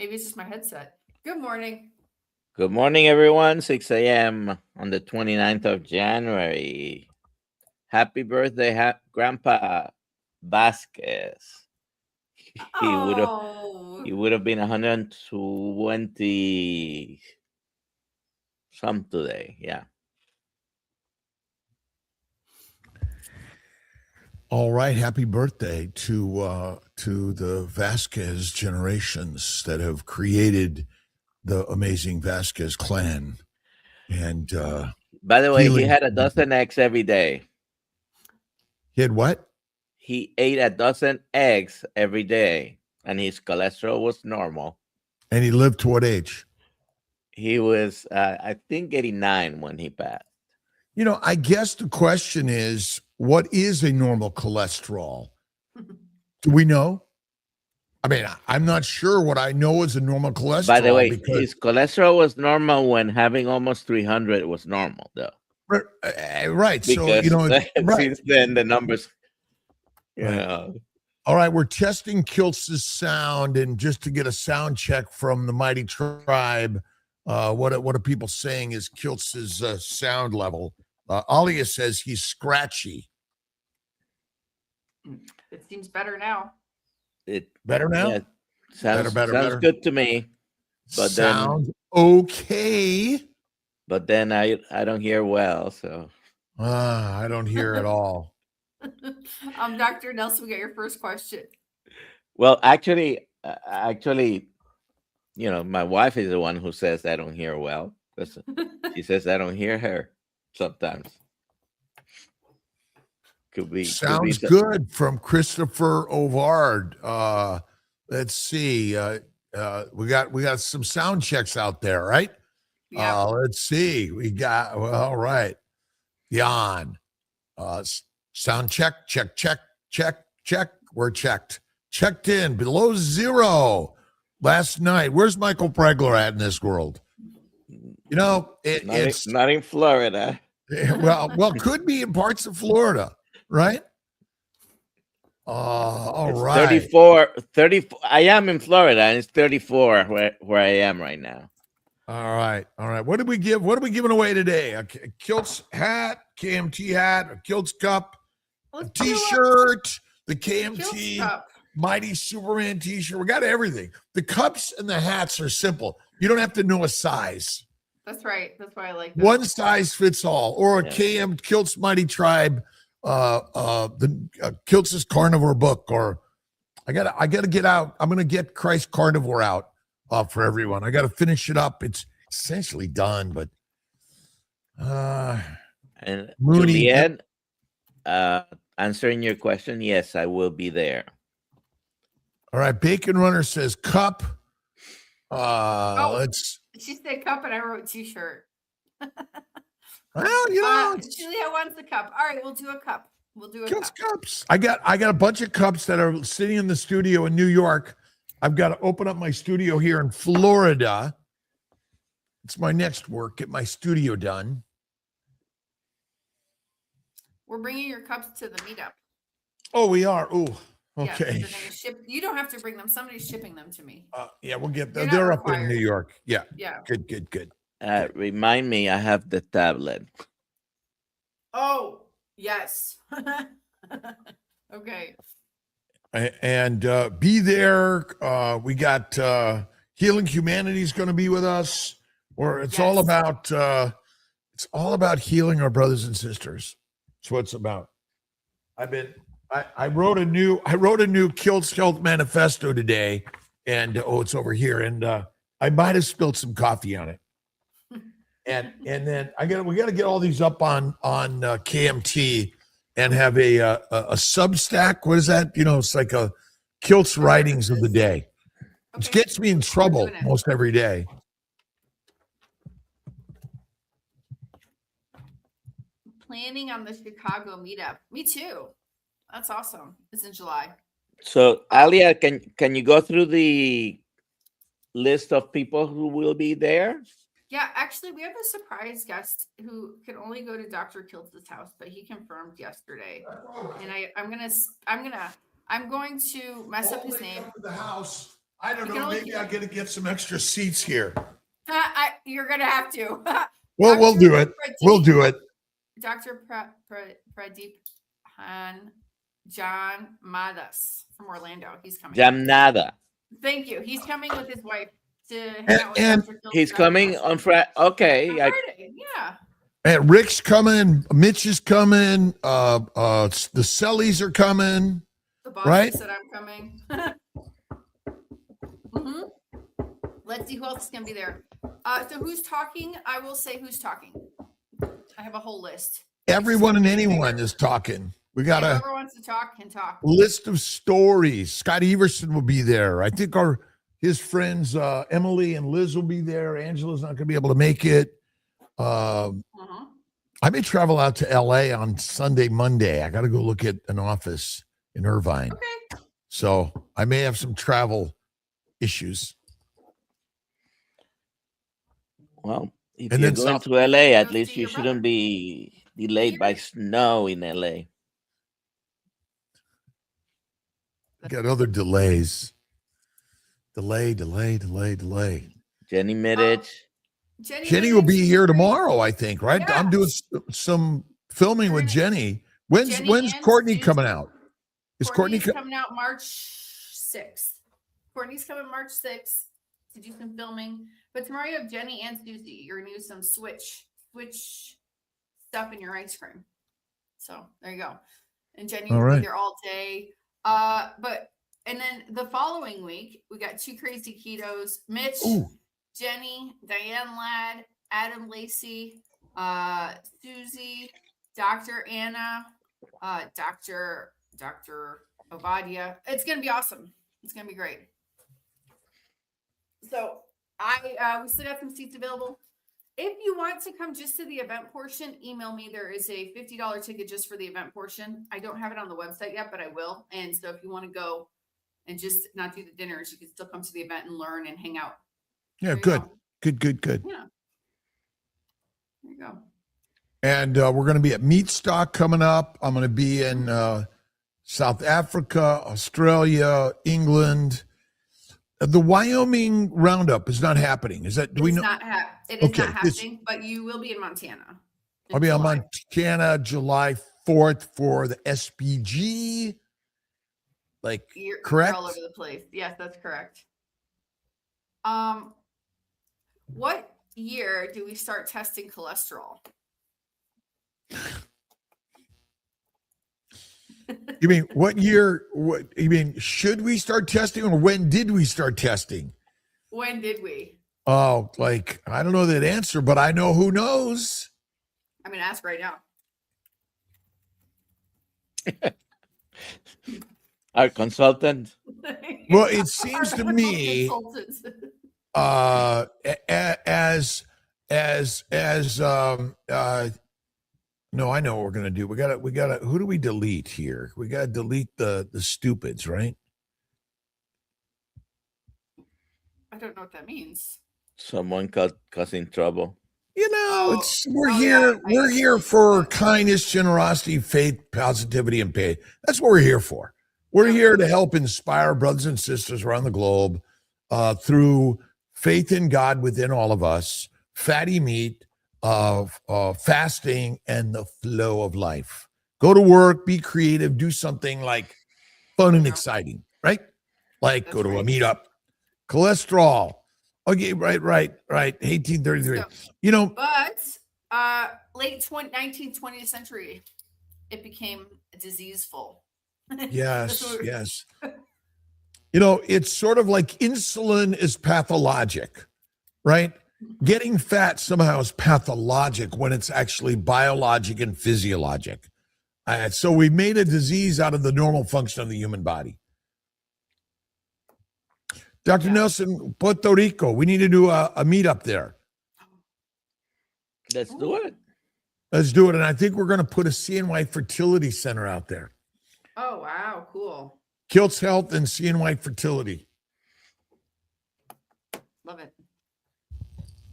Maybe it's just my headset. Good morning. Good morning, everyone. 6 a.m. on the 29th of January. Happy birthday, Grandpa Vasquez. He would have Oh, been 120 some today. Yeah. All right, happy birthday to the Vasquez generations that have created the amazing Vasquez clan. And by the way, he healing- had a dozen eggs every day. he had what? He ate a dozen eggs every day, and his cholesterol was normal. And he lived to what age? He was, I think, 89 when he passed. You know, I guess the question is, what is a normal cholesterol? Do we know? I mean, I'm not sure what I know is a normal cholesterol. By the way, because, his cholesterol was normal when having almost 300 was normal, though. Right. Because so, you know, right. since then, the numbers, you Right. know. All right, we're testing Kiltz's sound, and just to get a sound check from the mighty tribe, what are people saying is Kiltz's sound level? Alia says he's scratchy. it seems better now. Better now? Yeah, sounds better. good to me. But sounds okay. But then I don't hear well, so. I don't hear at all. Dr. Nelson, we got your first question. Well, actually, you know, my wife is the one who says I don't hear well. She says I don't hear her sometimes. Sounds good from Christopher Ovard. Let's see. We got some sound checks out there, right? Yeah. Let's see. We got all right. Jan. Sound check. We're checked in below zero last night. Where's Michael Pregler at in this world? You know, it's not in Florida. well, could be in parts of Florida, right? All it's right. 34. I am in Florida, and it's 34 where I am right now. All right. What did we give? What are we giving away today? A Kiltz hat, KMT hat, a Kiltz cup, a T-shirt, the KMT Mighty Superman T-shirt. We got everything. The cups and the hats are simple. You don't have to know a size. That's right. That's why I like that. One size fits all. Or a KM Kiltz Mighty Tribe, the Kiltz's Carnivore book. Or I gotta get out. I'm gonna get Christ Carnivore out for everyone. I gotta finish it up. It's essentially done, but and Mooney, Juliet, answering your question, yes, I will be there. All right, Bacon Runner says cup. Let's. She said cup, and I wrote T-shirt. Well, you know, Julia wants a cup. All right, we'll do a cup. We'll do a Kiltz cups. I got a bunch of cups that are sitting in the studio in New York. I've got to open up my studio here in Florida. It's my next work. Get my studio done. We're bringing your cups to the meetup. Oh, we are. Oh, okay. Yeah, you don't have to bring them. Somebody's shipping them to me. Yeah, we'll get them. They're up in New York. Yeah. Yeah. Good. Remind me, I have the tablet. Oh, yes. Okay. And be there. We got Healing Humanity is going to be with us. Or it's all about healing our brothers and sisters. That's what it's about. I wrote a new Kiltz Health Manifesto today, and it's over here, and I might have spilled some coffee on it. And then we got to get all these up on KMT and have a Substack. What is that? You know, it's like a Kiltz writings of the day, which gets me in trouble most every day. Planning on the Chicago meetup. Me too. That's awesome. It's in July. So, Alia, can you go through the list of people who will be there? Yeah, actually, we have a surprise guest who can only go to Dr. Kiltz's house, but he confirmed yesterday. And I'm going to mess up his name. The house. I don't You can know. only Maybe keep- I got to get some extra seats here. You're gonna have to. Well, we'll do it. We'll do it. Dr. Pradeep John Madas from Orlando. He's coming. Jamnada. Thank you. He's coming with his wife to hang out with And Dr. Kiltz He's on coming on Friday. Okay. Friday. Yeah. And Rick's coming. Mitch is coming. The Sellies are coming. The boss Right? said I'm coming. Let's see who else is gonna be there. So who's talking? I will say who's talking. I have a whole list. Everyone and anyone is talking. We got a Whoever wants to talk can talk. list of stories. Scott Everson will be there. I think his friends Emily and Liz will be there. Angela's not going to be able to make it. I may travel out to LA on Sunday, Monday. I got to go look at an office in Irvine. Okay. So I may have some travel issues. Well, if And you're then going South- to LA, at Go least see you your brother. shouldn't be delayed by snow in LA. Got other delays. Delay. Jenny Middich. Jenny will be here tomorrow, I think, right? Yeah. I'm doing some filming with Jenny. When's Jenny and Courtney Susie. coming out? Is Courtney Courtney's coming out March 6th. Courtney's coming March 6th to do some filming. But tomorrow you have Jenny and Susie. You're gonna do some switch stuff in your ice cream. So there you go. And Jenny All will right. be there all day. And then the following week we got two crazy ketos: Mitch, Ooh. Jenny, Diane Ladd, Adam Lacey, Susie, Dr. Anna, Dr. Obadia. It's gonna be awesome. It's gonna be great. So we still got some seats available. If you want to come just to the event portion, email me. There is a $50 ticket just for the event portion. I don't have it on the website yet, but I will. And so if you want to go and just not do the dinners, you can still come to the event and learn and hang out. Yeah, There you good. go. Good. Yeah. There you go. And we're going to be at Meatstock coming up. I'm going to be in South Africa, Australia, England. The Wyoming Roundup is not happening. Is that, do we It's know? not it is Okay, not this- happening, but you will be in Montana. in I'll be on July. Montana July 4th for the SPG. Like, You're correct? all over the place. Yes, that's correct. What year do we start testing cholesterol? You mean what year? What you mean? Should we start testing, or when did we start testing? When did we? Oh, like I don't know that answer, but I know who knows. I'm gonna ask right now. Our consultant. Well, it seems to Our me, consultants. No, I know what we're gonna do. We gotta. Who do we delete here? We gotta delete the stupids, right? I don't know what that means. Someone causing trouble. You know, we're Oh, here. yeah, We're I- here for kindness, generosity, faith, positivity, and pay. That's what we're here for. We're here to help inspire brothers and sisters around the globe through faith in God within all of us, fatty meat, fasting, and the flow of life. Go to work, be creative, do something like fun and exciting, right? Like That's go to a right. meetup. Cholesterol. Okay, right. 1833. So- You know, But late 19th, 20th century, it became diseaseful. yes. That's what- Yes. You know, it's sort of like insulin is pathologic, right? Getting fat somehow is pathologic when it's actually biologic and physiologic. So we made a disease out of the normal function of the human body. Dr. Yeah. Nelson, Puerto Rico, we need to do a meetup there. Let's do it. Let's do it. And I think we're going to put a CNY Fertility Center out there. Oh, wow. Cool. Kiltz Health and CNY Fertility. Love it.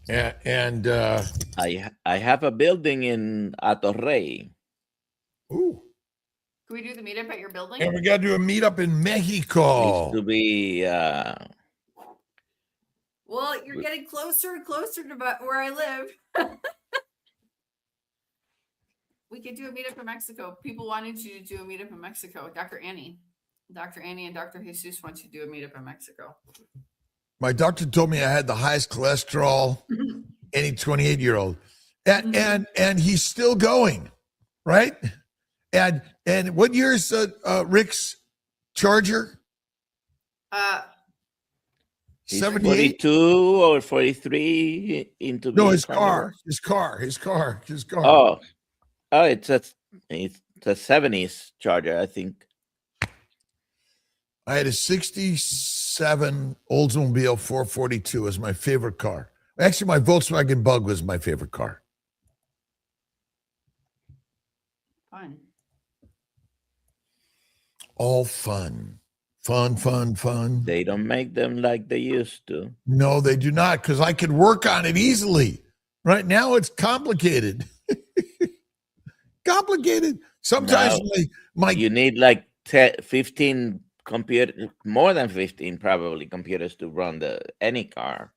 And I have a building in Atorrey. ooh, Can we do the meetup at your building? and we got to do a meetup in Needs Mexico. to be you're getting closer and closer to where I live. We could do a meetup in Mexico. People wanted you to do a meetup in Mexico. Dr. Annie and Dr. Jesus want you to do a meetup in Mexico. My doctor told me I had the highest cholesterol any 28-year-old, and he's still going, right? And what year is Rick's Charger? He's 78? 42 or 43 into No, being his carnivore. car. Oh, it's a 70s Charger, I think. I had a 67 Oldsmobile 442 as my favorite car. Actually, my Volkswagen Bug was my favorite car. Fun. All fun. Fun. They don't make them like they used to. No, they do not, because I could work on it easily. Right now, it's complicated. Complicated. Sometimes my you need like 15 computer, more than 15 probably computers to run any car.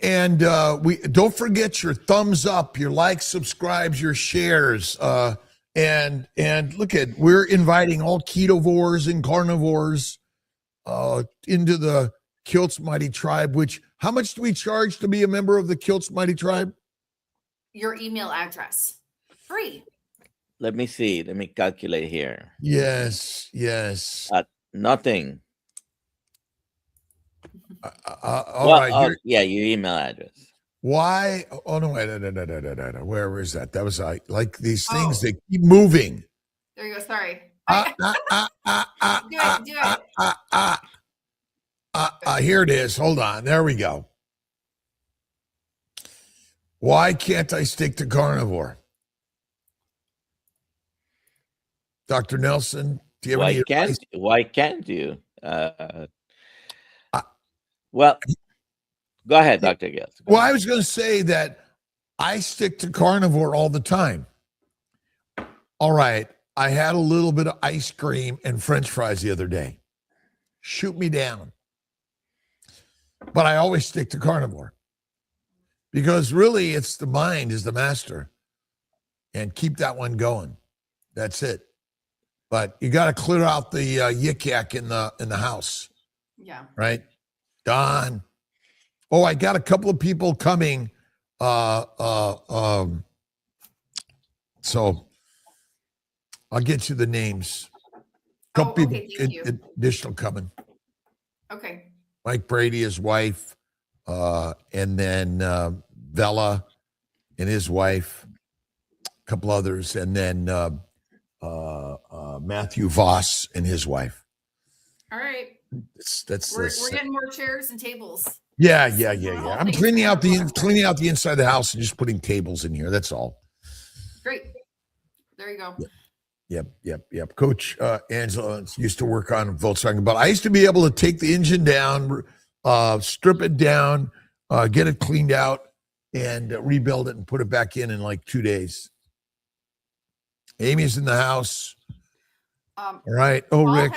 and we don't forget your thumbs up, your likes, subscribes, your shares. And look at, we're inviting all ketovores and carnivores into the Kiltz Mighty Tribe, which, how much do we charge to be a member of the Kiltz Mighty Tribe? Your email address. Free. Let me see. Let me calculate here. Yes. Nothing. All right. Yeah, your email address. Why? Oh, no, wait, no. Where was that? That was like these things that keep moving. There you go. Sorry. Do it. Here it is. Hold on. There we go. Why can't I stick to carnivore? Dr. Nelson, do you have any advice? Why can't you? Well, go ahead, Dr. Kiltz. Well, I was going to say that I stick to carnivore all the time. All right. I had a little bit of ice cream and French fries the other day. Shoot me down. But I always stick to carnivore because really it's the mind is the master, and keep that one going. That's it. But you got to clear out the yik yak in the house. Yeah. Right. Don. Oh, I got a couple of people coming. So I'll get you the names. A couple people additional coming. Okay. Mike Brady, his wife, and then Bella and his wife, a couple others, and then Matthew Voss and his wife. All right. We're getting more chairs and tables. Yeah. I'm cleaning out the inside of the house and just putting tables in here. That's all. Great. There you go. Yep. Coach Angela used to work on Volkswagen, but I used to be able to take the engine down, strip it down, get it cleaned out, and rebuild it and put it back in like 2 days. Amy's in the house. All right. Oh, Rick.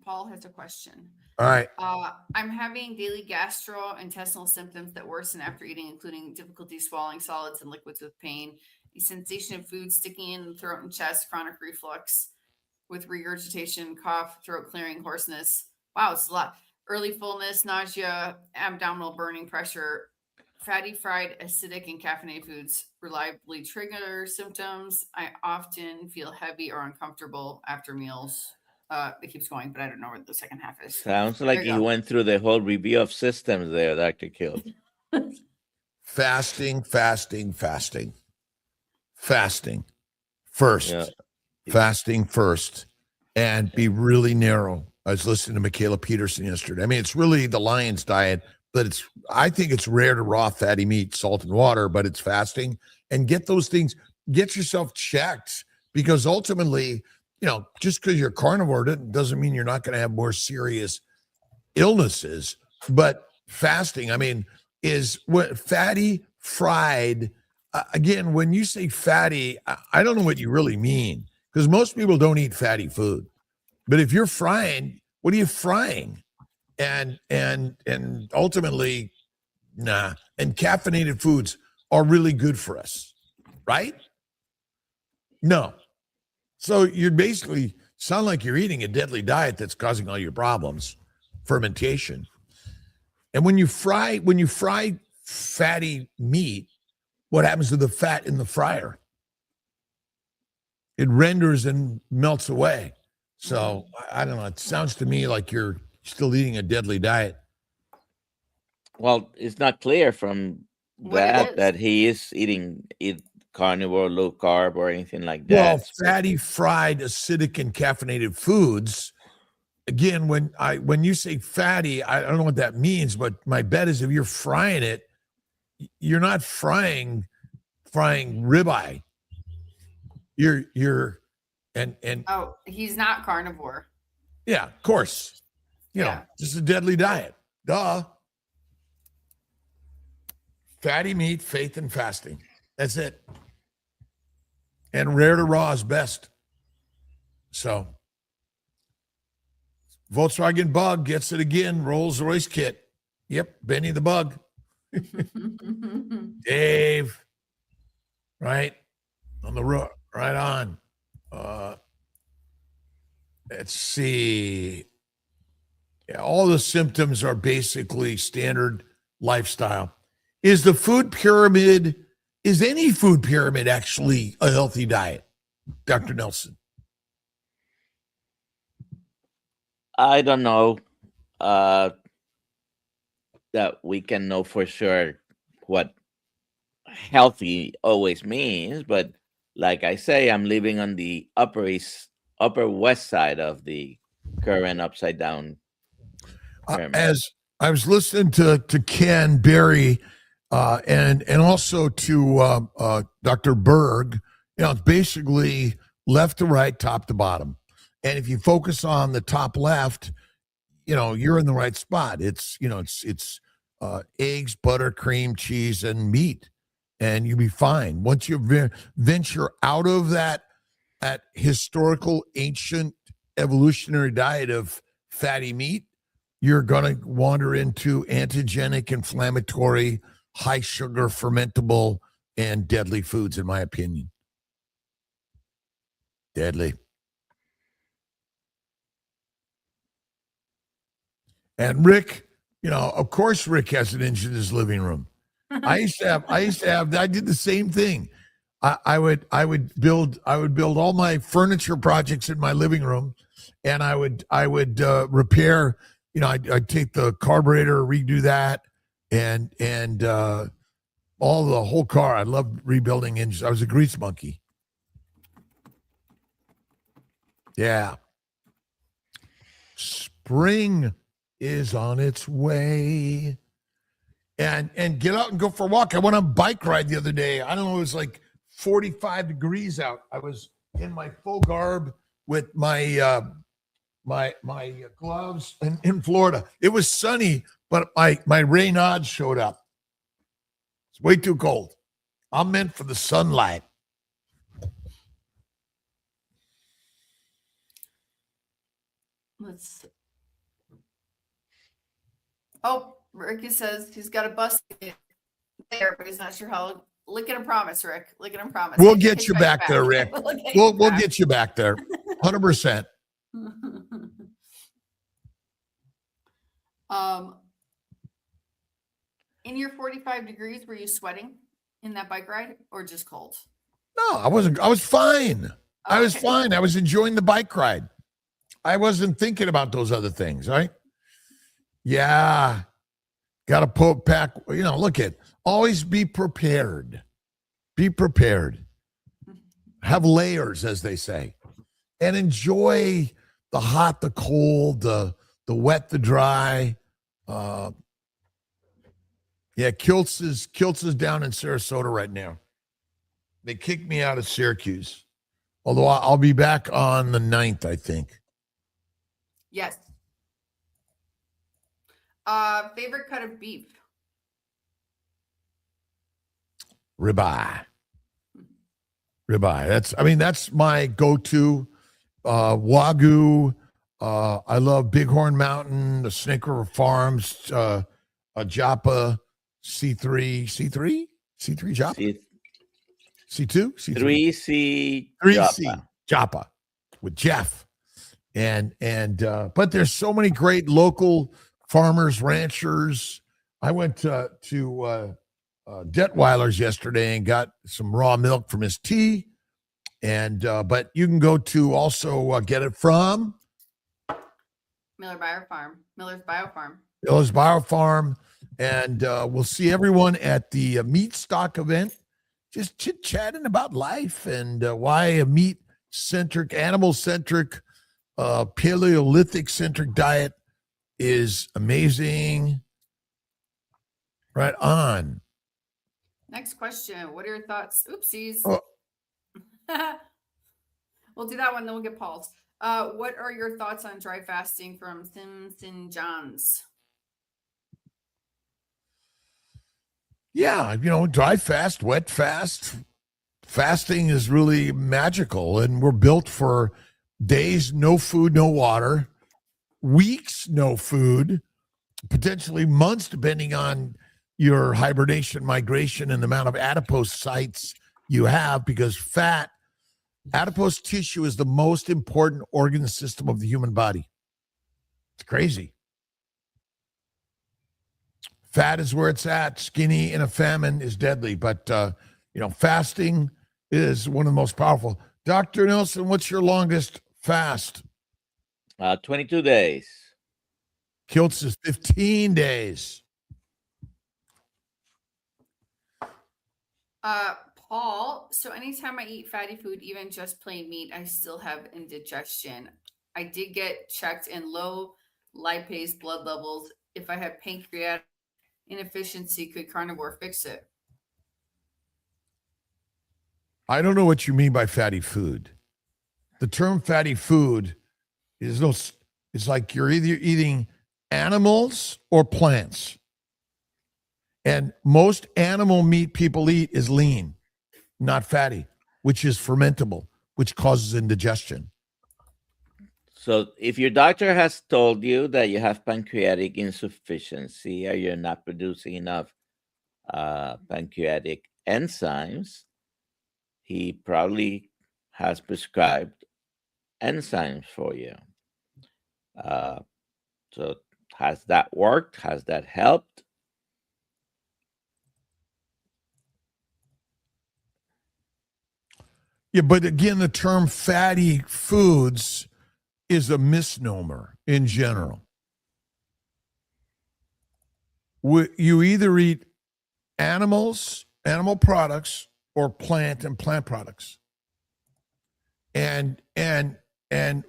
Paul has a question. All right. I'm having daily gastrointestinal symptoms that worsen after eating, including difficulty swallowing solids and liquids with pain, a sensation of food sticking in the throat and chest, chronic reflux with regurgitation, cough, throat clearing, hoarseness. Wow, it's a lot. Early fullness, nausea, abdominal burning, pressure. Fatty, fried, acidic, and caffeinated foods reliably trigger symptoms. I often feel heavy or uncomfortable after meals. It keeps going, but I don't know where the second half is. Sounds like you went through the whole review of systems there, Dr. Kiltz. Fasting first. Yeah. Fasting first, and be really narrow. I was listening to Michaela Peterson yesterday. I mean, it's really the lion's diet, but I think it's rare to raw fatty meat, salt and water, but it's fasting. And get those things, get yourself checked, because ultimately, just because you're carnivore doesn't mean you're not going to have more serious illnesses. But fasting, I mean, is what fatty, fried. Again, when you say fatty, I don't know what you really mean, because most people don't eat fatty food. But if you're frying, what are you frying? and ultimately, nah. And caffeinated foods are really good for us, right? No. So you're basically sound like you're eating a deadly diet that's causing all your problems, fermentation. And when you fry fatty meat, what happens to the fat in the fryer? It renders and melts away. So I don't know. It sounds to me like you're still eating a deadly diet. Well, it's not clear from What it is. that he is eating carnivore, low carb, or anything like that. Well, fatty, fried, acidic, and caffeinated foods. Again, when you say fatty, I don't know what that means, but my bet is if you're frying it, you're not frying ribeye. You're and Oh, he's not carnivore. yeah, of course. You know, just a deadly diet. Duh. Fatty meat, faith, and fasting. That's it. And rare to raw is best. So Volkswagen Bug gets it again. Rolls Royce kit. Yep, Benny the Bug. Dave. Right on the road. Right on. Let's see. Yeah, all the symptoms are basically standard lifestyle. Is any food pyramid actually a healthy diet, Dr. Nelson? I don't know that we can know for sure what healthy always means, but like I say, I'm living on the upper west side of the current upside down pyramid. As I was listening to Ken Berry and also to Dr. Berg, it's basically left to right, top to bottom. And if you focus on the top left, you're in the right spot. It's eggs, butter, cream, cheese, and meat, and you'll be fine. Once you venture out of that historical, ancient, evolutionary diet of fatty meat, you're going to wander into antigenic, inflammatory, high sugar, fermentable, and deadly foods, in my opinion. Deadly. And Rick, of course, Rick has an inch in his living room. I did the same thing. I would build all my furniture projects in my living room, and I would repair. I'd take the carburetor, redo that, and the whole car. I loved rebuilding engines. I was a grease monkey. Yeah. Spring is on its way. And get out and go for a walk. I went on a bike ride the other day. I don't know, it was like 45 degrees out. I was in my full garb with my my gloves in Florida. It was sunny, but my Raynaud showed up. It's way too cold. I'm meant for the sunlight. Let's see. Oh, Ricky says he's got a bus there, but he's not sure how. Lick it and promise, Rick. Lick it and promise. We'll get you back there, Rick. We'll get you back there. 100%. In your 45 degrees, were you sweating in that bike ride or just cold? No, I wasn't. I was fine. Okay. I was fine. I was enjoying the bike ride. I wasn't thinking about those other things, right? Yeah. Got to pack, look at, always be prepared. Be prepared. Have layers, as they say, and enjoy the hot, the cold, the wet, the dry. Yeah, Kiltz is down in Sarasota right now. They kicked me out of Syracuse, although I'll be back on the 9th, I think. Yes. Favorite cut of beef? Ribeye. That's my go-to. Wagyu, I love Bighorn Mountain, the Snake River Farms, a Joppa C3 Joppa, C C2, C3, 3C 3C Joppa with Jeff. And but there's so many great local farmers, ranchers. I went to Detweiler's yesterday and got some raw milk from his tea. And but you can go to also get it from Miller's Biofarm. Miller's Biofarm. And we'll see everyone at the meat stock event, just chit-chatting about life and why a meat-centric, animal-centric, Paleolithic-centric diet is amazing. Right on. Next question. What are your thoughts? Oopsies. Oh. We'll do that one, then we'll get Paul's. What are your thoughts on dry fasting from Simpson Johns? Yeah, dry fast, wet fast. Fasting is really magical, and we're built for days, no food, no water, weeks, no food, potentially months, depending on your hibernation, migration, and the amount of adipose sites you have, because adipose tissue is the most important organ system of the human body. It's crazy. Fat is where it's at. Skinny in a famine is deadly, but fasting is one of the most powerful. Dr. Nelson, what's your longest fast? 22 days. Kiltz is 15 days. Paul, so anytime I eat fatty food, even just plain meat, I still have indigestion. I did get checked in low lipase blood levels. If I have pancreatic inefficiency, could carnivore fix it? I don't know what you mean by fatty food. The term fatty food it's like you're either eating animals or plants. And most animal meat people eat is lean, not fatty, which is fermentable, which causes indigestion. So if your doctor has told you that you have pancreatic insufficiency or you're not producing enough pancreatic enzymes, he probably has prescribed enzymes for you. So has that worked? Has that helped? Yeah, but again, the term fatty foods is a misnomer in general. You either eat animal products, or plant products. And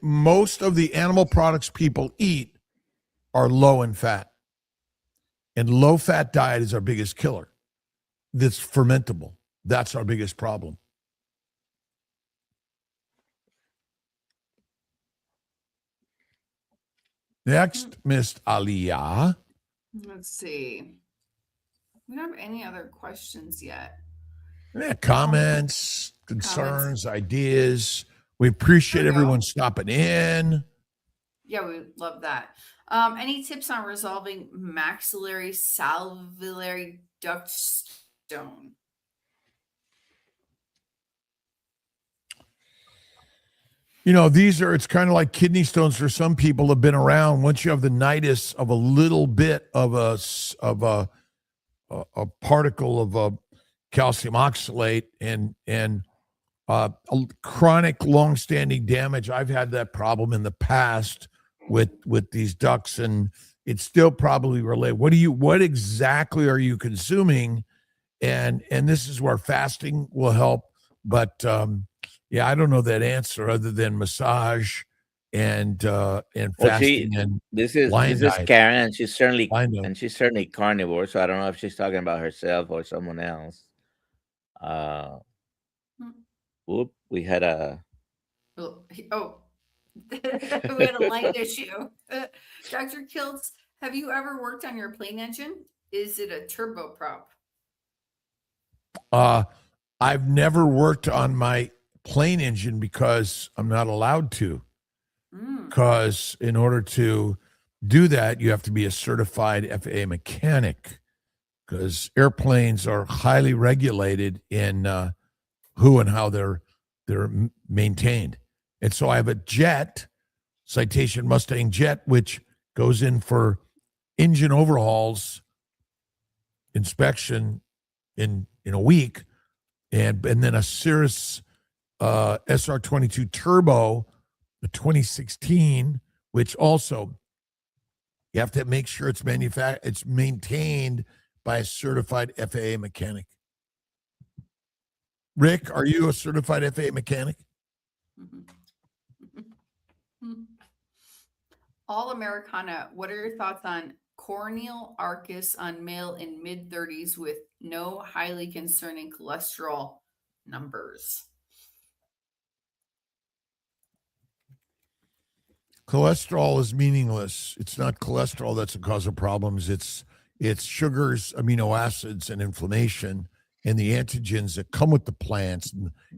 most of the animal products people eat are low in fat. And low fat diet is our biggest killer. That's fermentable. That's our biggest problem. Next, Miss Aliyah. Let's see. We don't have any other questions yet. Yeah, comments, concerns, ideas. We appreciate everyone stopping in. Yeah, we love that. Any tips on resolving maxillary salivary duct stone? It's kind of like kidney stones for some people have been around. Once you have the nidus of a little bit of a particle of calcium oxalate and a chronic long-standing damage. I've had that problem in the past with these ducts, and it's still probably related. What exactly are you consuming? And this is where fasting will help. But yeah, I don't know that answer other than massage and fasting. And this is diet. Karen, and she's certainly carnivore. So I don't know if she's talking about herself or someone else. We had a we had a light issue. Dr. Kiltz, have you ever worked on your plane engine? Is it a turboprop? I've never worked on my plane engine because I'm not allowed to. because in order to do that, you have to be a certified FAA mechanic, because airplanes are highly regulated in who and how they're maintained. And so I have a jet, Citation Mustang jet, which goes in for engine overhauls, inspection in a week, and then a Cirrus SR22 Turbo, the 2016, which also you have to make sure it's maintained by a certified FAA mechanic. Rick, are you a certified FAA mechanic? All Americana, what are your thoughts on corneal arcus on male in mid-30s with no highly concerning cholesterol numbers? – Cholesterol is meaningless. It's not cholesterol that's the cause of problems. It's sugars, amino acids, and inflammation, and the antigens that come with the plants,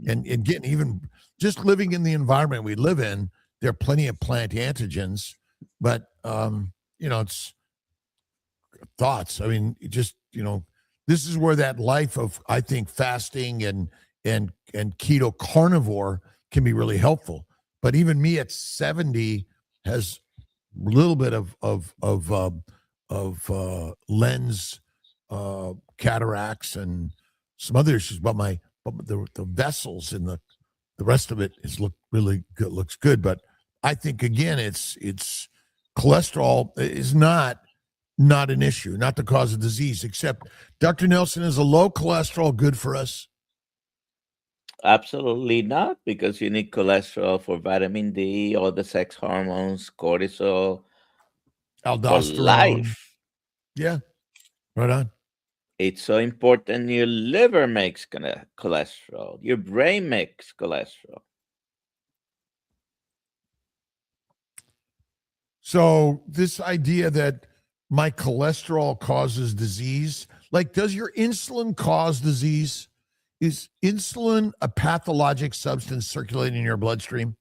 and getting, even just living in the environment we live in, there are plenty of plant antigens, but it's thoughts. I mean, this is where that life of, I think, fasting and keto carnivore can be really helpful. But even me at 70 has a little bit of lens cataracts and some other issues, but the vessels and the rest of it really good, looks good. But I think, again, it's cholesterol is not an issue, not the cause of disease, except, Dr. Nelson, is a low cholesterol good for us? Absolutely not, because you need cholesterol for vitamin D, all the sex hormones, cortisol, Aldosterone. for life. Yeah, right on. It's so important. Your liver makes cholesterol. Your brain makes cholesterol. So this idea that my cholesterol causes disease, like, does your insulin cause disease? Is insulin a pathologic substance circulating in your bloodstream?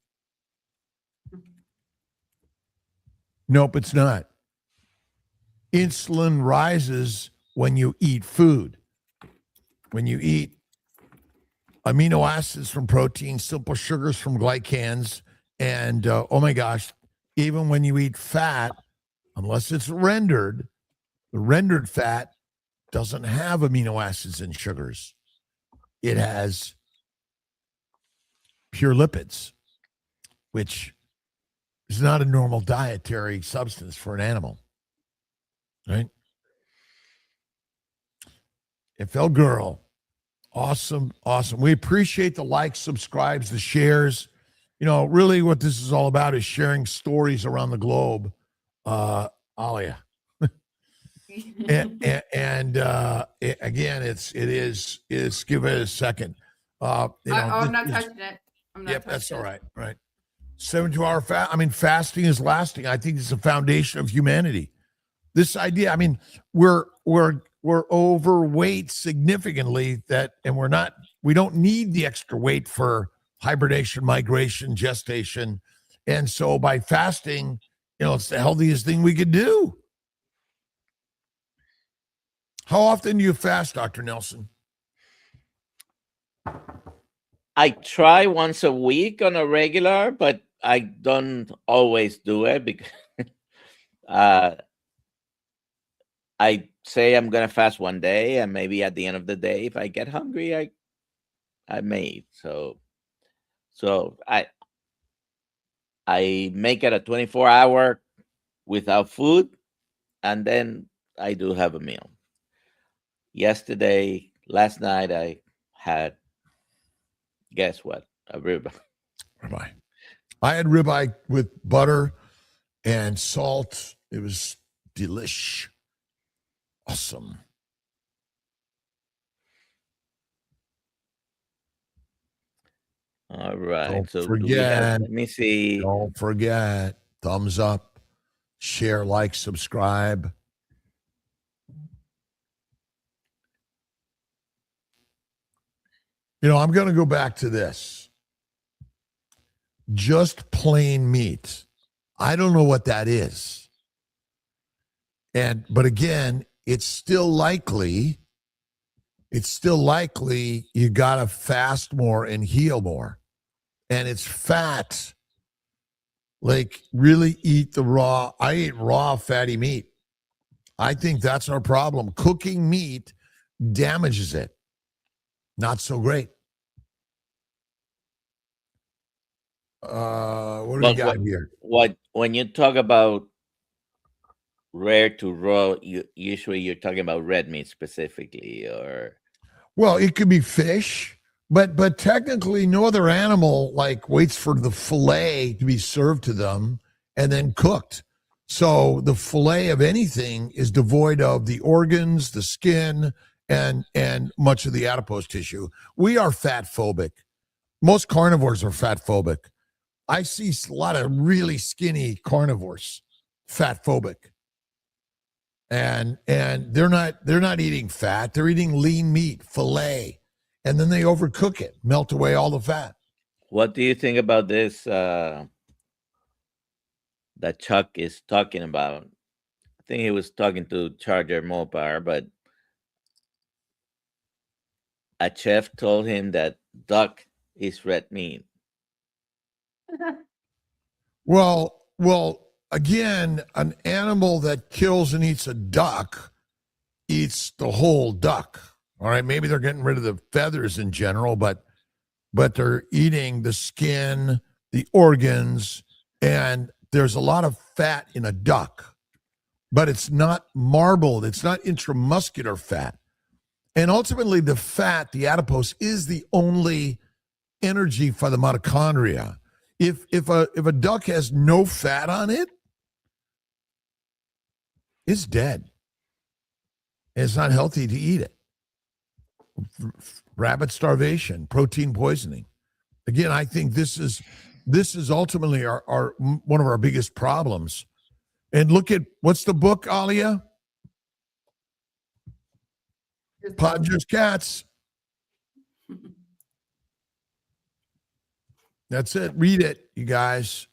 Nope, it's not. Insulin rises when you eat food. When you eat amino acids from protein, simple sugars from glycans, and oh my gosh, even when you eat fat, unless it's rendered, the rendered fat doesn't have amino acids and sugars. It has pure lipids, which is not a normal dietary substance for an animal, right? FL Girl, awesome. We appreciate the likes, subscribes, the shares. Really what this is all about is sharing stories around the globe. Alia. and again, it is give it a second. I'm not touching it. Yep, that's all right. Right. 72-hour fast. I mean, fasting is lasting. I think it's the foundation of humanity. This idea, I mean, we're overweight significantly, and we don't need the extra weight for hibernation, migration, gestation. And so by fasting, it's the healthiest thing we could do. How often do you fast, Dr. Nelson? I try once a week on a regular, but I don't always do it because I say I'm going to fast one day, and maybe at the end of the day, if I get hungry, I may. So I make it a 24-hour without food, and then I do have a meal. Last night, I had, guess what? A ribeye. I had ribeye with butter and salt. It was delish. Awesome. All right. Don't so forget. Let me see. Don't forget. Thumbs up, share, like, subscribe. I'm going to go back to this. just plain meat. I don't know what that is. But again, it's still likely you got to fast more and heal more. And it's fat. Like, really eat the raw. I eat raw fatty meat. I think that's our problem. Cooking meat damages it. Not so great. What do we got here? When you talk about rare to raw, usually you're talking about red meat specifically, or well, it could be fish, but technically no other animal like waits for the fillet to be served to them and then cooked. So the fillet of anything is devoid of the organs, the skin, and much of the adipose tissue. We are fat phobic. Most carnivores are fat phobic. I see a lot of really skinny carnivores, fat phobic. And they're not eating fat. They're eating lean meat, fillet, and then they overcook it, melt away all the fat. what do you think about this that Chuck is talking about? I think he was talking to Charger Mopar, but a chef told him that duck is red meat. Well, again, an animal that kills and eats a duck eats the whole duck. All right, maybe they're getting rid of the feathers in general, but they're eating the skin, the organs, and there's a lot of fat in a duck, but it's not marbled. It's not intramuscular fat. And ultimately, the fat, the adipose, is the only energy for the mitochondria. If a duck has no fat on it, it's dead. It's not healthy to eat it. Rabbit starvation, protein poisoning. Again, I think this is ultimately our one of our biggest problems. And look at, what's the book, Alia? Podger's Cats. That's it. Read it, you guys.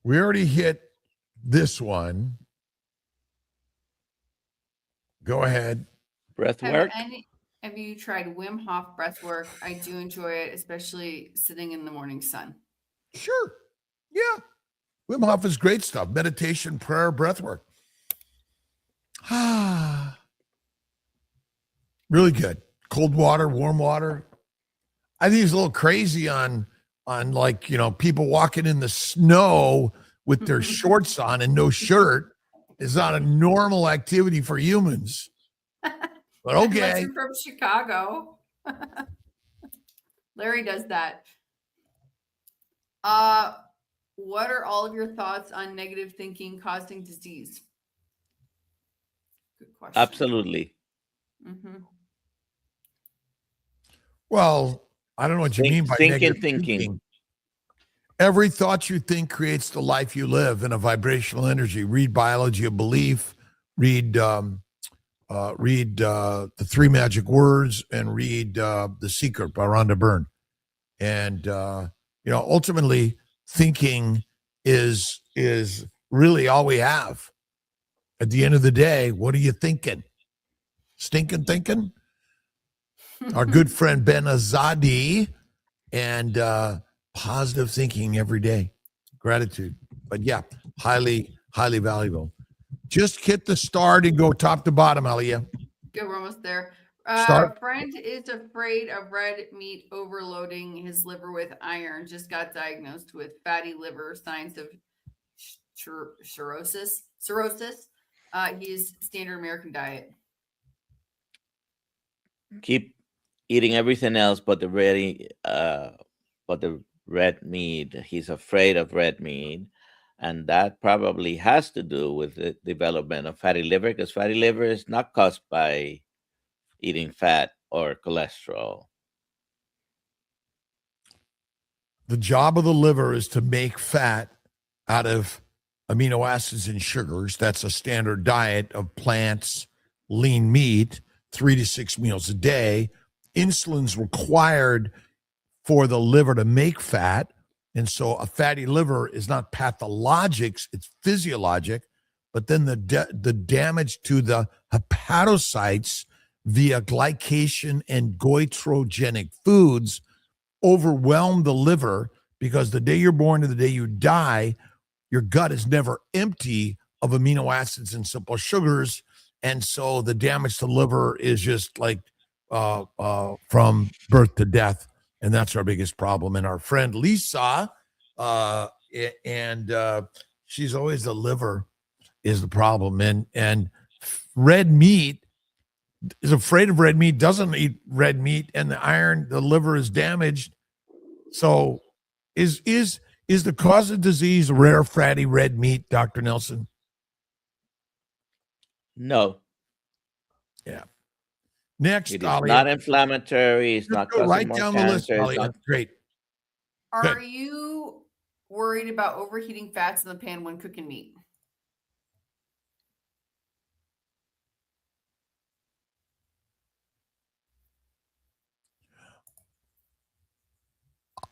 We already hit this one. Go ahead. Breath work. Have you tried Wim Hof breath work? I do enjoy it, especially sitting in the morning sun. Sure. Yeah. Wim Hof is great stuff. Meditation, prayer, breath work. Really good. Cold water, warm water. I think he's a little crazy on like, people walking in the snow with their shorts on and no shirt is not a normal activity for humans. But okay. Unless you're from Chicago. Larry does that. What are all of your thoughts on negative thinking causing disease? Good question. Absolutely. Mm-hmm. Well, I don't know what you mean by negative thinking. Every thought you think creates the life you live in a vibrational energy. Read Biology of Belief. Read the Three Magic Words, and read The Secret by Rhonda Byrne. And ultimately, thinking is really all we have. At the end of the day, what are you thinking? Stinking thinking? Our good friend Ben Azadi, and positive thinking every day. Gratitude. But yeah, highly, highly valuable. Just hit the start and go top to bottom, Aliyah. Good, we're almost there. Start. A friend is afraid of red meat overloading his liver with iron. Just got diagnosed with fatty liver, signs of cirrhosis. He's standard American diet. Keep eating everything else but the red meat. He's afraid of red meat, and that probably has to do with the development of fatty liver, because fatty liver is not caused by eating fat or cholesterol. The job of the liver is to make fat out of amino acids and sugars. That's a standard diet of plants, lean meat, 3 to 6 meals a day. Insulin's required for the liver to make fat. And so a fatty liver is not pathologic, it's physiologic, but then the damage to the hepatocytes via glycation and goitrogenic foods overwhelm the liver, because the day you're born to the day you die, your gut is never empty of amino acids and simple sugars. And so the damage to the liver is just like from birth to death. And that's our biggest problem. And our friend Lisa, she's always the liver is the problem. And red meat is afraid of red meat, doesn't eat red meat, and the liver is damaged. So is the cause of disease rare fatty red meat, Dr. Nelson? No. Yeah. Next, It is Dahlia. not inflammatory. It's not Go causing right more down the list, cancer. It's Dahlia. not- Great. Are Good. you worried about overheating fats in the pan when cooking meat?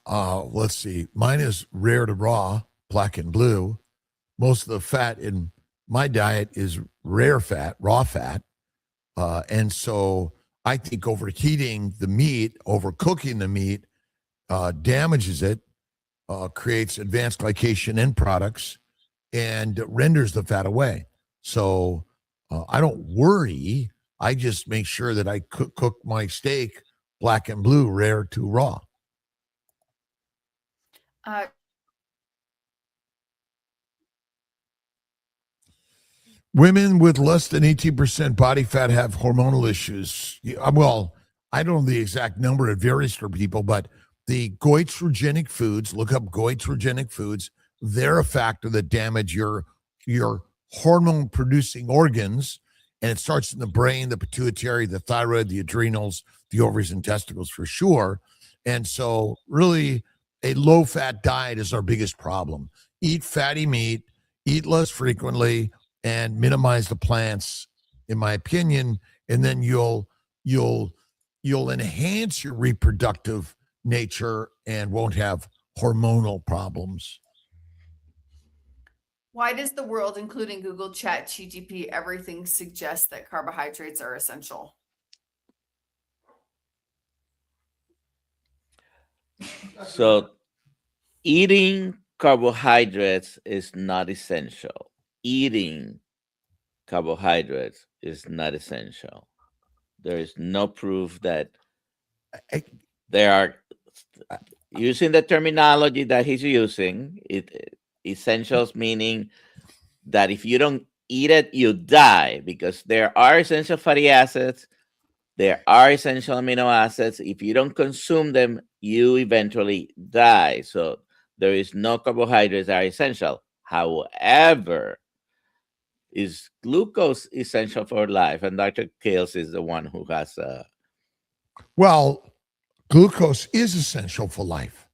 Let's see. Mine is rare to raw, black and blue. Most of the fat in my diet is rare fat, raw fat. And so I think overheating the meat, overcooking the meat, damages it, creates advanced glycation end products, and renders the fat away. So I don't worry. I just make sure that I cook my steak black and blue, rare to raw. Women with less than 18% body fat have hormonal issues. Well, I don't know the exact number. It varies for people, but the goitrogenic foods, look up goitrogenic foods, they're a factor that damage your hormone producing organs. And it starts in the brain, the pituitary, the thyroid, the adrenals, the ovaries and testicles for sure. And so really a low fat diet is our biggest problem. Eat fatty meat, eat less frequently, and minimize the plants, in my opinion, and then you'll enhance your reproductive nature and won't have hormonal problems. Why does the world, including Google, Chat, GTP, everything suggest that carbohydrates are essential? So eating carbohydrates is not essential. Eating carbohydrates is not essential. There is no proof that there are, using the terminology that he's using, essentials meaning that if you don't eat it, you die, because there are essential fatty acids, there are essential amino acids. If you don't consume them, you eventually die. So there is no carbohydrates that are essential. However, is glucose essential for life? And Dr. Kiltz is the one who has Well, glucose is essential for life.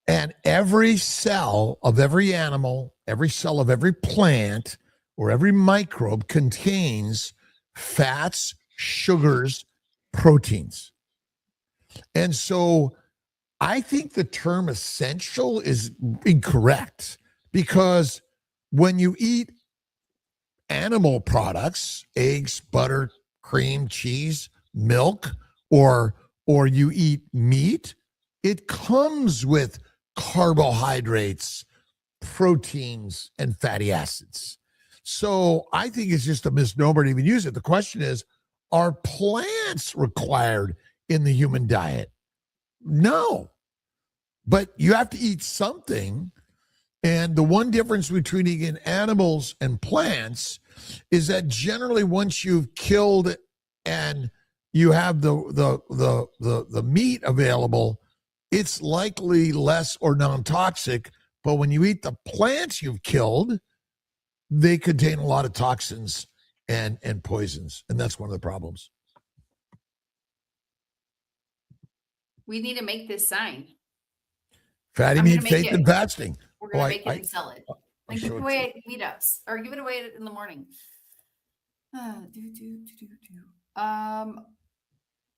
And every cell of every animal, every cell of every plant, or every microbe contains fats, sugars, proteins. And so I think the term essential is incorrect, because when you eat animal products, eggs, butter, cream, cheese, milk, or you eat meat, it comes with carbohydrates, proteins, and fatty acids. So I think it's just a misnomer to even use it. The question is, are plants required in the human diet? No. But you have to eat something. And the one difference between eating animals and plants is that generally once you've killed and you have the meat available, it's likely less or non-toxic. But when you eat the plants you've killed, they contain a lot of toxins and poisons. And that's one of the problems. We need to make this sign. Fatty I'm meat, gonna make faith, it. and fasting. We're going to make it and sell it. I'll And give show it it away at meetups, or give it away in the morning.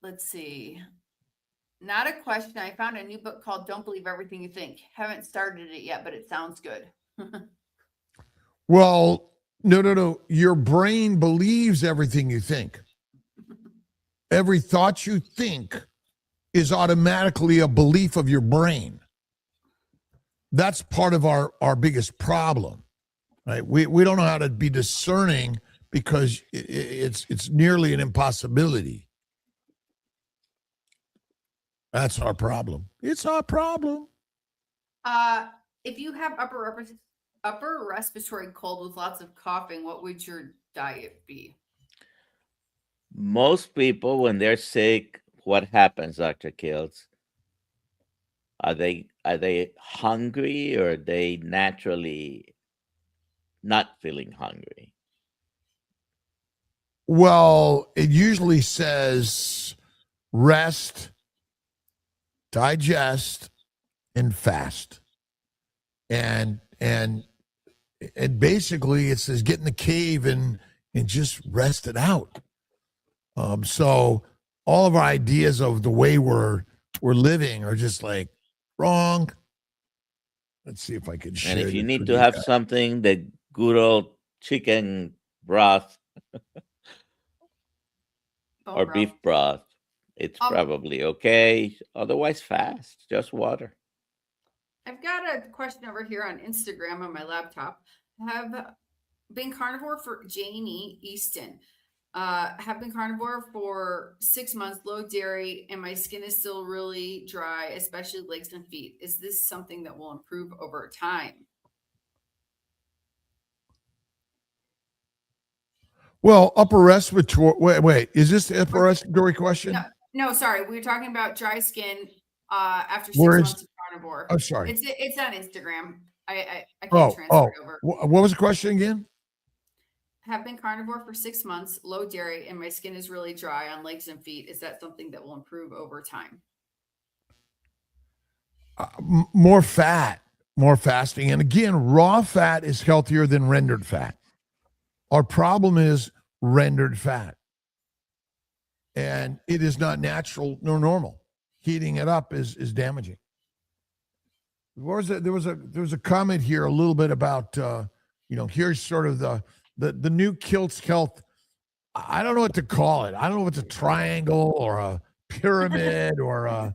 Let's see. Not a question. I found a new book called Don't Believe Everything You Think. Haven't started it yet, but it sounds good. Well, no. Your brain believes everything you think. Every thought you think is automatically a belief of your brain. That's part of our biggest problem, right? We don't know how to be discerning because it's nearly an impossibility. That's our problem. It's our problem. If you have upper respiratory cold with lots of coughing, what would your diet be? Most people, when they're sick, what happens, Dr. Kiltz? Are they hungry, or are they naturally not feeling hungry? Well, it usually says rest, digest, and fast. And basically it says get in the cave and just rest it out. So all of our ideas of the way we're living are just like wrong. Let's see if I can share. And if you this need with to you have guys. something, the good old chicken broth Bone or broth. beef broth, it's probably okay. Otherwise, fast, just water. I've got a question over here on Instagram on my laptop. Have been carnivore for Janie Easton. Have been carnivore for 6 months, low dairy, and my skin is still really dry, especially legs and feet. Is this something that will improve over time? Well, upper respiratory. Wait. Is this the upper respiratory question? No, sorry. We were talking about dry skin after 6 Where is- months of carnivore. I'm sorry. It's on Instagram. I can't transfer it over. What was the question again? Have been carnivore for 6 months, low dairy, and my skin is really dry on legs and feet. Is that something that will improve over time? More fat, more fasting. And again, raw fat is healthier than rendered fat. Our problem is rendered fat. And it is not natural nor normal. Heating it up is damaging. There was a comment here a little bit about here's sort of the new Kiltz Health. I don't know what to call it. I don't know if it's a triangle or a pyramid or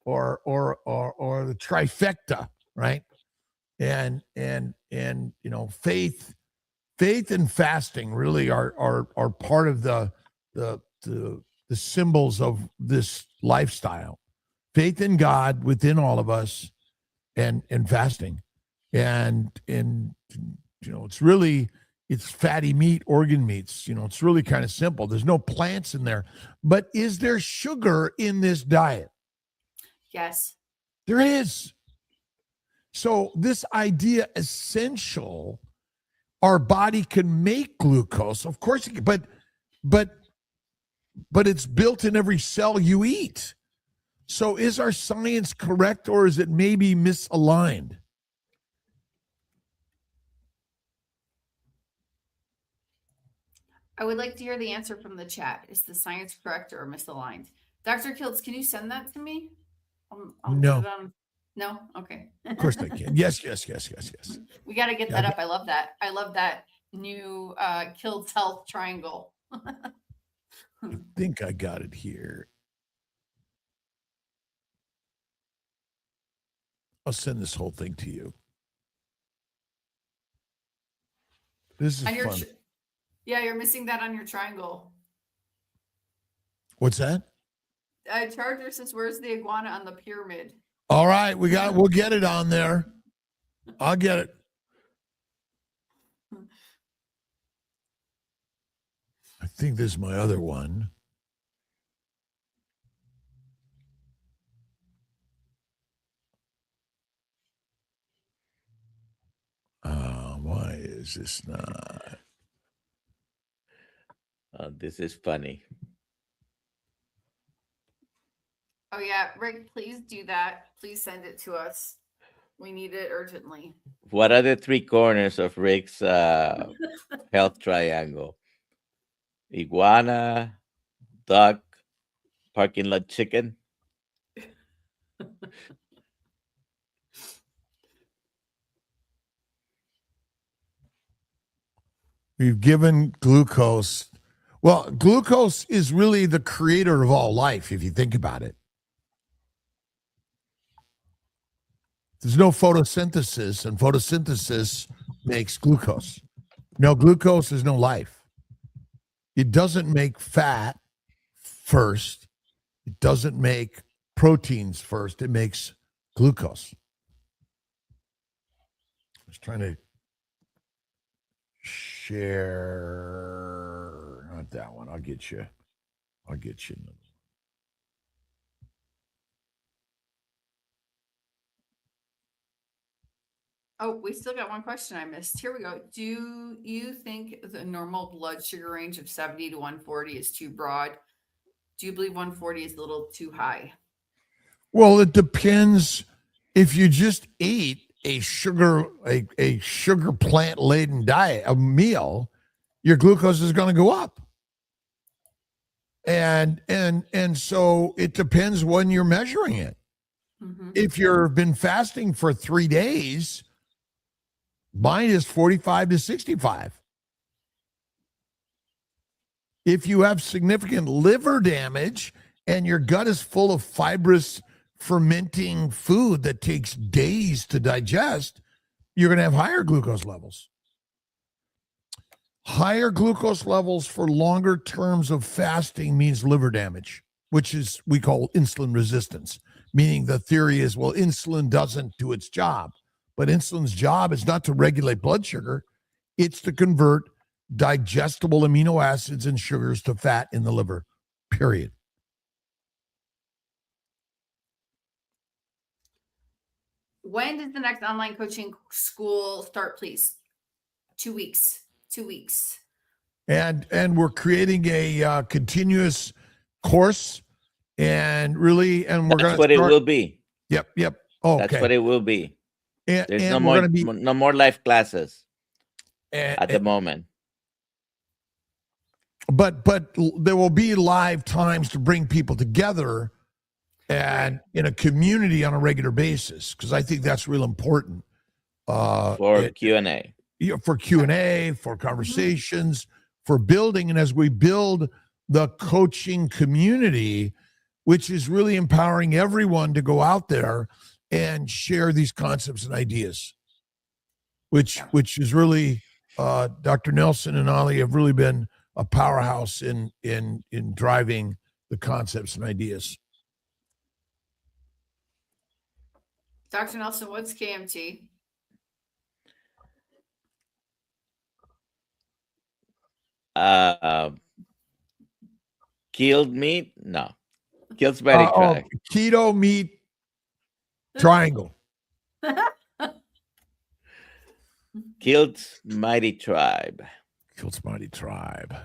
the trifecta, right? And faith and fasting really are part of the symbols of this lifestyle. Faith in God within all of us, and fasting, and it's fatty meat, organ meats. It's really kind of simple. There's no plants in there, but is there sugar in this diet? Yes, there is. So this idea, essential, our body can make glucose, of course, but it's built in every cell you eat. So is our science correct, or is it maybe misaligned? I would like to hear the answer from the chat. Is the science correct or misaligned? Dr. Kiltz, can you send that to me? No. No? Okay. Of course I can. Yes. We got to get that up. I love that. I love that new Kiltz Health triangle. I think I got it here. I'll send this whole thing to you. This is fun. Yeah, you're missing that on your triangle. What's that? Charger says, "Where's the iguana on the pyramid?" All right, we'll get it on there. I'll get it. I think this is my other one. Why is this not? This is funny. Oh yeah, Rick, please do that. Please send it to us. We need it urgently. What are the three corners of Rick's health triangle? Iguana, duck, parking lot chicken. We've given glucose. Well, glucose is really the creator of all life, if you think about it. There's no photosynthesis, and photosynthesis makes glucose. No glucose is no life. It doesn't make fat first. It doesn't make proteins first. It makes glucose. I was trying to share, not that one. I'll get you. Oh, we still got one question I missed. Here we go. Do you think the normal blood sugar range of 70 to 140 is too broad? Do you believe 140 is a little too high? Well, it depends. If you just ate a sugar plant laden diet, a meal, your glucose is going to go up. And so it depends when you're measuring it. Mm-hmm. If you've been fasting for 3 days, mine is 45 to 65. If you have significant liver damage and your gut is full of fibrous fermenting food that takes days to digest, you're going to have higher glucose levels. Higher glucose levels for longer terms of fasting means liver damage, which is we call insulin resistance, meaning the theory is, well, insulin doesn't do its job. But insulin's job is not to regulate blood sugar. It's to convert digestible amino acids and sugars to fat in the liver, period. When does the next online coaching school start, please? 2 weeks. 2 weeks. And we're creating a continuous course, and we're going to That's what it will be. Yep. Oh, That's okay. what it will be. There's and no more live classes at the moment. But there will be live times to bring people together and in a community on a regular basis, because I think that's real important. For Q&A. For Q&A, for conversations, for building. And as we build the coaching community, which is really empowering everyone to go out there and share these concepts and ideas, which is really, Dr. Nelson and Ali have really been a powerhouse in driving the concepts and ideas. Dr. Nelson, what's KMT? Killed meat? No. Kiltz Tribe. Keto meat triangle. Kiltz Mighty Tribe. Kiltz Mighty Tribe.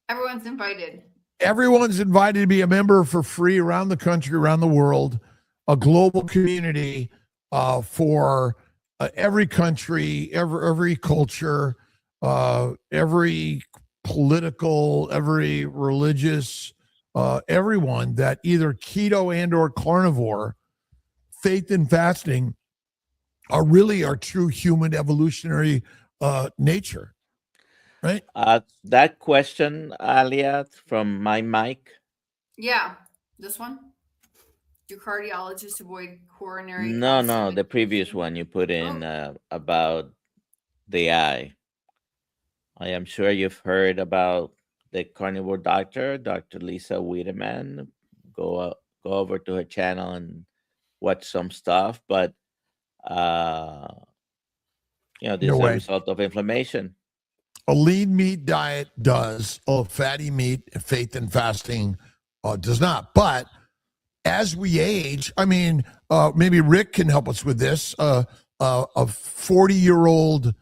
Everyone's invited. Everyone's invited to be a member for free around the country, around the world, a global community for every country, every culture, every political, every religious, everyone that either keto and or carnivore, faith and fasting are really our true human evolutionary nature, right? That question, Alia, from my mic. Yeah, this one. Do cardiologists avoid coronary? No, the previous one you put in about the eye. I am sure you've heard about the carnivore doctor, Dr. Lisa Wiedemann. Go over to her channel and watch some stuff. But this is a result of inflammation. A lean meat diet does. Fatty meat, faith and fasting does not. But as we age, I mean, maybe Rick can help us with this. A 40-year-old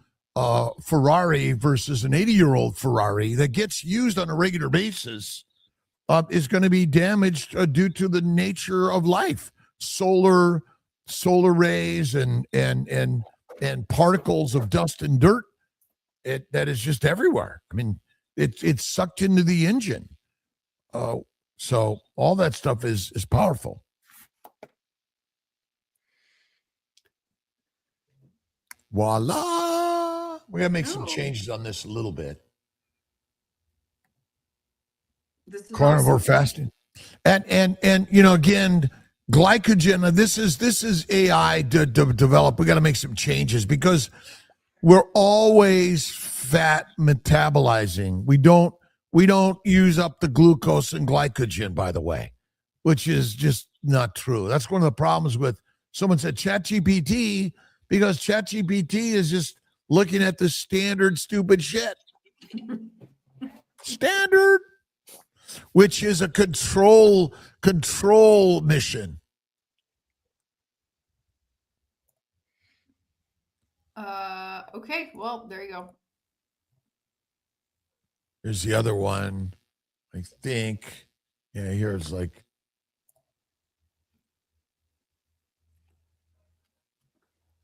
Ferrari versus an 80-year-old Ferrari that gets used on a regular basis is going to be damaged due to the nature of life. Solar rays and particles of dust and dirt that is just everywhere. I mean, it's sucked into the engine. So all that stuff is powerful. Voila. We gotta make some Oh. changes on this a little bit. This is Carnivore awesome. fasting. And you know, again, glycogen, this is AI to develop. We got to make some changes because we're always fat metabolizing. We don't use up the glucose and glycogen, by the way, which is just not true. That's one of the problems with someone said ChatGPT, because ChatGPT is just looking at the standard stupid shit. Standard, which is a control mission. Okay, well, there you go. Here's the other one. I think. Yeah, here's like.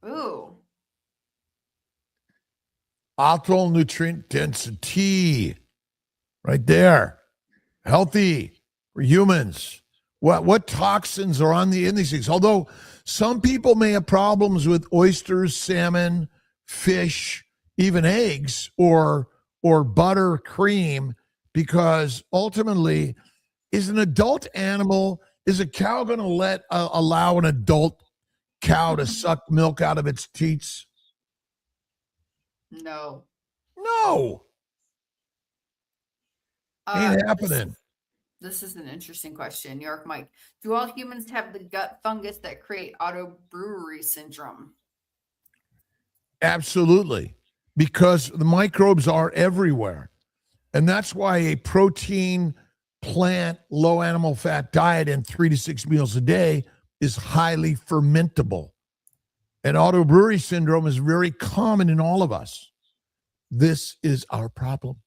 Ooh. Optimal nutrient density. Right there. Healthy for humans. What toxins are in these things? Although some people may have problems with oysters, salmon, fish, even eggs, or butter, cream, because ultimately, is an adult animal, is a cow going to allow an adult cow to suck milk out of its teats? No. No. Ain't happening. This is an interesting question. New York Mike. Do all humans have the gut fungus that create autobrewery syndrome? Absolutely. Because the microbes are everywhere. And that's why a protein, plant, low animal fat diet and 3 to 6 meals a day is highly fermentable. And autobrewery syndrome is very common in all of us. This is our problem.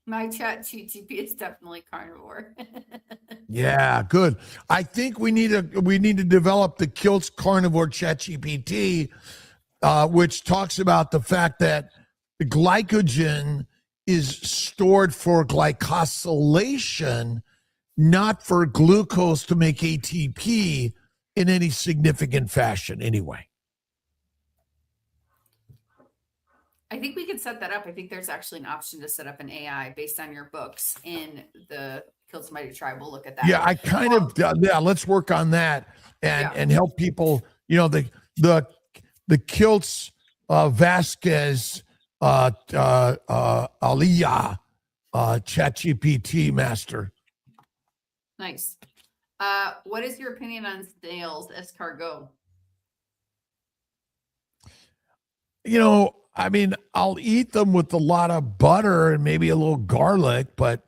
My ChatGPT is definitely carnivore. Yeah, good. I think we need to develop the Kiltz carnivore ChatGPT, which talks about the fact that the glycogen is stored for glycosylation, not for glucose to make ATP in any significant fashion anyway. I think we could set that up. I think there's actually an option to set up an AI based on your books in the Kiltz Mighty Tribe. We'll look at that. Yeah, I kind of let's work on that and help people. You know, the Kiltz Vasquez Aliyah ChatGPT master. Nice. What is your opinion on snails, escargot? You know, I mean, I'll eat them with a lot of butter and maybe a little garlic, but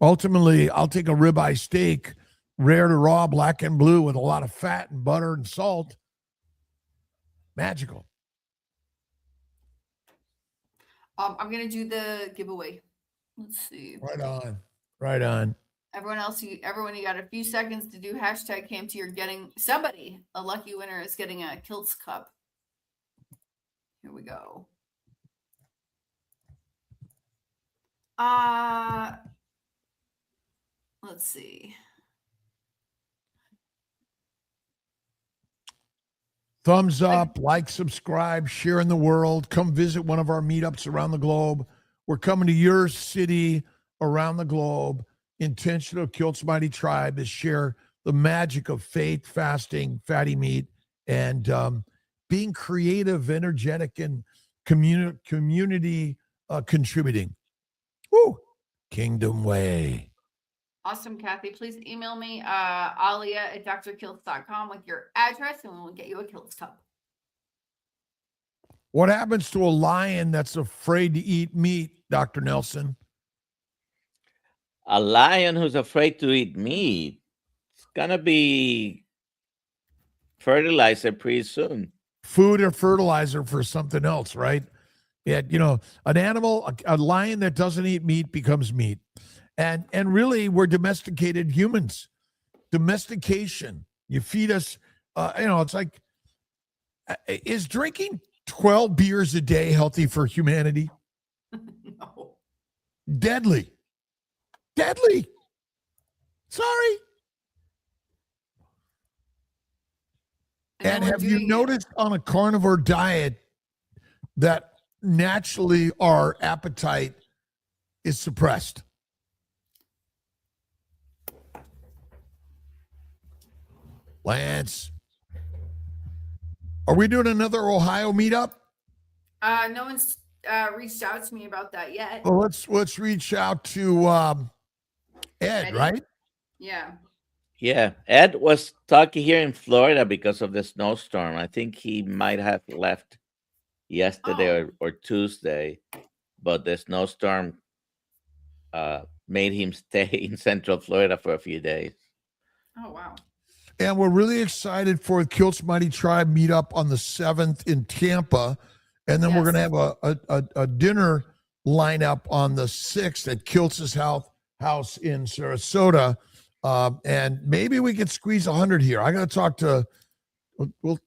ultimately I'll take a ribeye steak, rare to raw, black and blue, with a lot of fat and butter and salt. Magical. I'm going to do the giveaway. Let's see. Right on. Right on. Everyone, you got a few seconds to do hashtag KMT. You're getting somebody, a lucky winner is getting a Kiltz Cup. Here we go. Let's see. Thumbs up, like, subscribe, share in the world. Come visit one of our meetups around the globe. We're coming to your city around the globe. Intentional Kiltz Mighty Tribe is share the magic of faith, fasting, fatty meat, and being creative, energetic, and community contributing. Woo! Kingdom way. Awesome, Kathy. Please email me, alia@drkiltz.com with your address, and we'll get you a Kiltz Cup. What happens to a lion that's afraid to eat meat, Dr. Nelson? A lion who's afraid to eat meat is going to be fertilizer pretty soon. Food or fertilizer for something else, right? Yeah, you know, an animal, a lion that doesn't eat meat becomes meat. And really, we're domesticated humans. Domestication. You feed us, it's like, is drinking 12 beers a day healthy for humanity? No. Deadly. Deadly. Sorry. And then we're have you doing it. noticed on a carnivore diet that naturally our appetite is suppressed? Lance, are we doing another Ohio meetup? No one's reached out to me about that yet. Well, let's reach out to Ed, Eddie? right? Yeah. Yeah, Ed was talking here in Florida because of the snowstorm. I think he might have left yesterday or Tuesday, but the snowstorm made him stay in Central Florida for a few days. Oh, wow. And we're really excited for the Kiltz Mighty Tribe meetup on the 7th in Tampa. And then we're going to have a dinner lineup on the 6th at Kiltz's house in Sarasota. And maybe we could squeeze 100 here. I got to talk to, we'll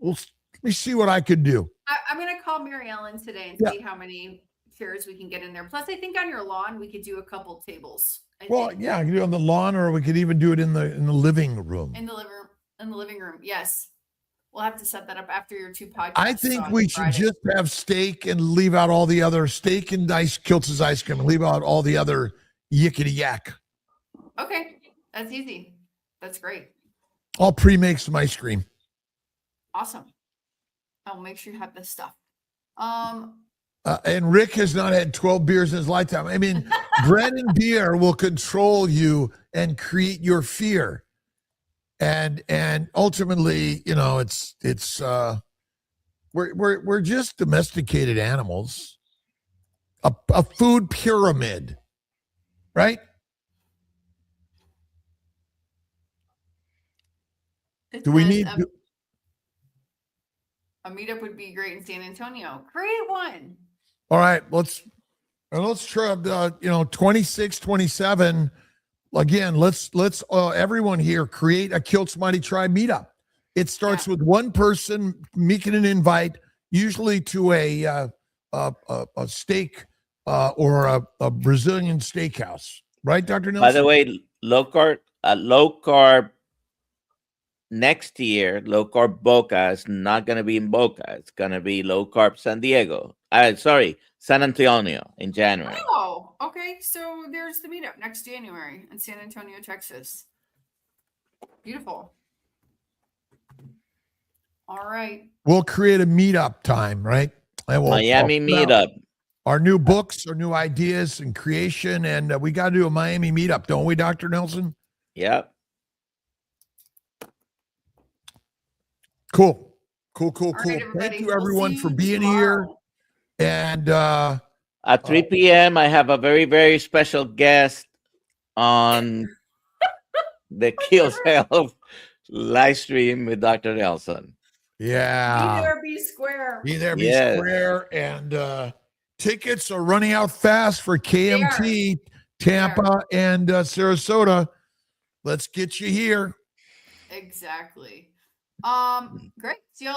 let me see what I could do. I'm going to call Mary Ellen today and see how many chairs we can get in there. Plus, I think on your lawn, we could do a couple tables. Well, yeah, I could do it on the lawn, or we could even do it in the living room. In the living room, yes. We'll have to set that up after your 2 podcasts. I think we should just have steak and leave out all the other steak and Kiltz's ice cream and leave out all the other yickety yak. Okay, that's easy. That's great. I'll pre-make some ice cream. Awesome. I'll make sure you have this stuff. And Rick has not had 12 beers in his lifetime. I mean, bread and beer will control you and create your fear. And ultimately, you know, it's we're just domesticated animals. A food pyramid, right? Do we need a meetup would be great in San Antonio. Create one. All right, let's try 26, 27. Again, let's everyone here create a Kiltz Mighty Tribe meetup. It starts with one person making an invite, usually to a steak or a Brazilian steakhouse, right, Dr. Nelson? By the way, low carb next year, low carb Boca is not going to be in Boca. It's going to be low carb San Diego. San Antonio in January. Oh, okay. So there's the meetup next January in San Antonio, Texas. Beautiful. All right. We'll create a meetup time, right? And we'll Miami meetup. Our new books, our new ideas and creation. And we got to do a Miami meetup, don't we, Dr. Nelson? Yep. Cool. Right, Thank you, everyone, for being here. And at 3 p.m., I have a very, very special guest on the Kiltz Health live stream with Dr. Nelson. Yeah. Be there, be square. Be there, be square. And tickets are running out fast for KMT, Tampa, and Sarasota. Let's get you here. Exactly. Great. See y'all.